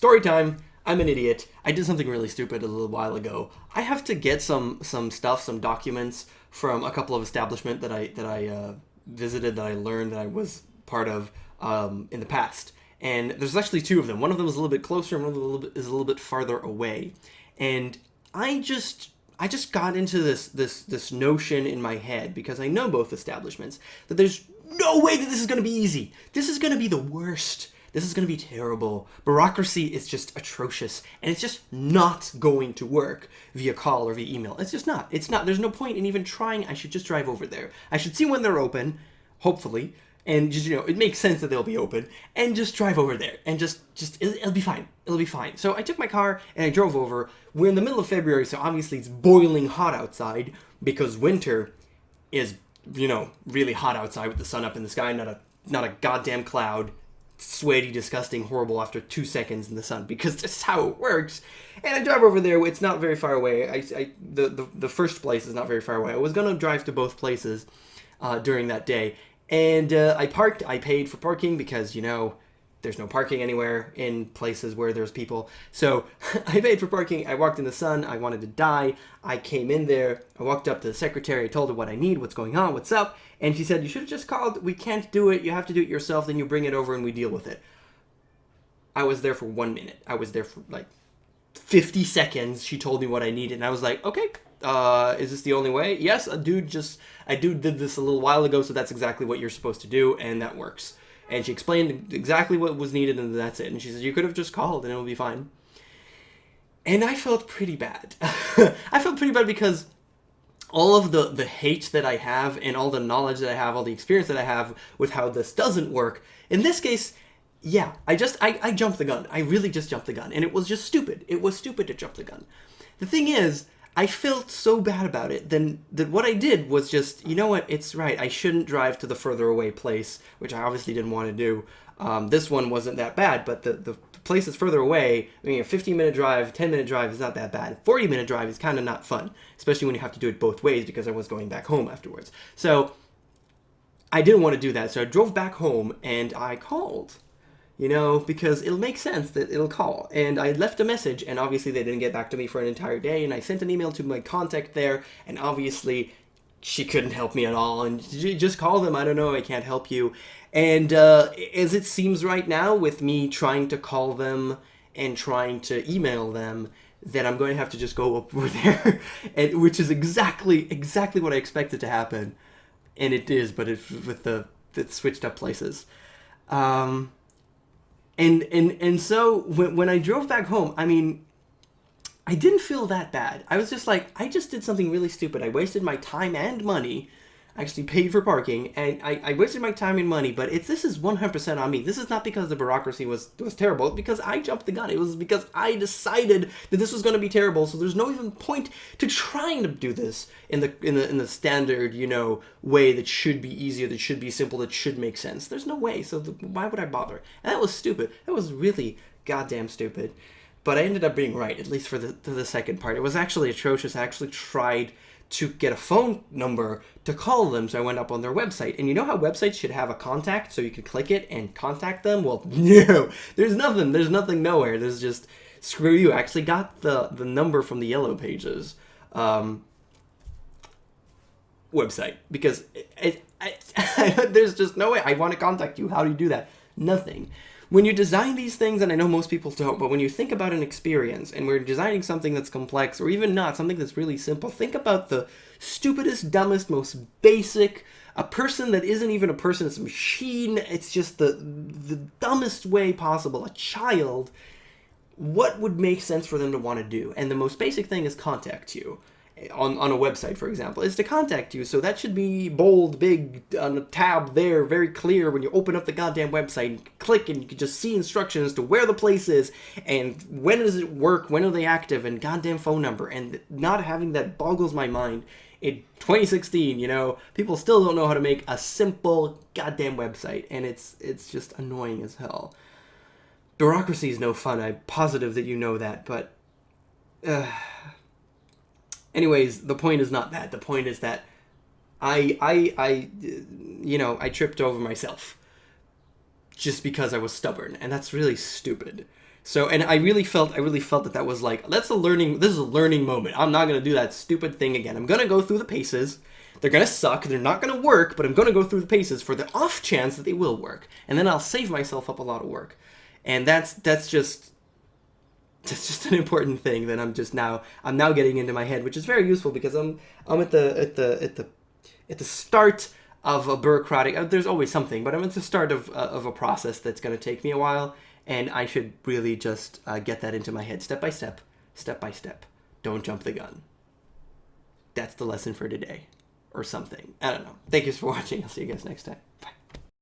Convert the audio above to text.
Story time. I'm an idiot. I did something really stupid a little while ago. I have to get some stuff, some documents from a couple of establishments that I visited, that I learned that I was part of in the past. And there's actually two of them. One of them is a little bit closer, and one of them is a little bit farther away. And I just got into this notion in my head, because I know both establishments, that there's no way that this is going to be easy. This is going to be the worst. This is going to be terrible. Bureaucracy is just atrocious, and it's just not going to work via call or via email. It's just not. It's not. There's no point in even trying. I should just drive over there. I should see when they're open, hopefully, and just, it makes sense that they'll be open, and just drive over there, and just it'll be fine. It'll be fine. So I took my car and I drove over. We're in the middle of February, so obviously it's boiling hot outside, because winter is, really hot outside with the sun up in the sky, not a goddamn cloud. Sweaty, disgusting, horrible after 2 seconds in the sun, because that's how it works. And I drive over there. It's not very far away. The first place is not very far away. I was gonna drive to both places during that day, and I parked. I paid for parking because there's no parking anywhere in places where there's people. So I paid for parking. I walked in the sun. I wanted to die. I came in there. I walked up to the secretary. I told her what I need, what's going on, what's up. And she said, you should have just called. We can't do it. You have to do it yourself. Then you bring it over and we deal with it. I was there for 1 minute. I was there for like 50 seconds. She told me what I needed. And I was like, okay, is this the only way? Yes, a dude did this a little while ago. So that's exactly what you're supposed to do. And that works. And she explained exactly what was needed, and that's it. And she said, you could have just called and it would be fine. And I felt pretty bad. I felt pretty bad because all of the hate that I have, and all the knowledge that I have, all the experience that I have with how this doesn't work, in this case, yeah, I jumped the gun. I really just jumped the gun. And it was just stupid. It was stupid to jump the gun. The thing is, I felt so bad about it then that what I did was just, you know what, it's right. I shouldn't drive to the further away place, which I obviously didn't want to do. This one wasn't that bad, but the place that's further away, I mean, a 15-minute drive, 10-minute drive is not that bad. 40-minute drive is kind of not fun, especially when you have to do it both ways, because I was going back home afterwards. So I didn't want to do that, so I drove back home and I called. Because it'll make sense that it'll call. And I left a message, and obviously they didn't get back to me for an entire day, and I sent an email to my contact there, and obviously she couldn't help me at all, and just call them, I don't know, I can't help you. And as it seems right now, with me trying to call them and trying to email them, that I'm going to have to just go over there, which is exactly what I expected to happen. And it is, but it's with the switched up places. And so when I drove back home, I mean, I didn't feel that bad. I was just like, I just did something really stupid. I wasted my time and money. I actually paid for parking, and I wasted my time and money, but this is 100% on me. This is not because the bureaucracy was terrible. It's because I jumped the gun. It was because I decided that this was going to be terrible, so there's no even point to trying to do this in the standard, way that should be easier, that should be simple, that should make sense. There's no way, so why would I bother? And that was stupid. That was really goddamn stupid. But I ended up being right, at least for the second part. It was actually atrocious. I actually tried to get a phone number to call them, so I went up on their website. And you know how websites should have a contact, so you could click it and contact them? Well, no, there's nothing nowhere. There's just, screw you. I actually got the number from the Yellow Pages website, because there's just no way. I want to contact you. How do you do that? Nothing. When you design these things, and I know most people don't, but when you think about an experience, and we're designing something that's complex, or even not, something that's really simple, think about the stupidest, dumbest, most basic, a person that isn't even a person, it's a machine, it's just the dumbest way possible, a child. What would make sense for them to want to do? And the most basic thing is contact you. On a website, for example, is to contact you. So that should be bold, big, on a tab there, very clear when you open up the goddamn website, and click, and you can just see instructions to where the place is, and when does it work, when are they active, and goddamn phone number. And not having that boggles my mind. In 2016, people still don't know how to make a simple goddamn website, and it's just annoying as hell. Bureaucracy is no fun. I'm positive that you know that, but anyways, the point is not that. The point is that I tripped over myself just because I was stubborn, and that's really stupid. So, and I really felt that was like, this is a learning moment. I'm not going to do that stupid thing again. I'm going to go through the paces. They're going to suck. They're not going to work, but I'm going to go through the paces for the off chance that they will work. And then I'll save myself up a lot of work. And that's just an important thing that I'm now getting into my head, which is very useful because I'm at the start of a bureaucratic. There's always something, but I'm at the start of a process that's going to take me a while, and I should really just get that into my head, step by step, step by step. Don't jump the gun. That's the lesson for today, or something. I don't know. Thank you for watching. I'll see you guys next time. Bye.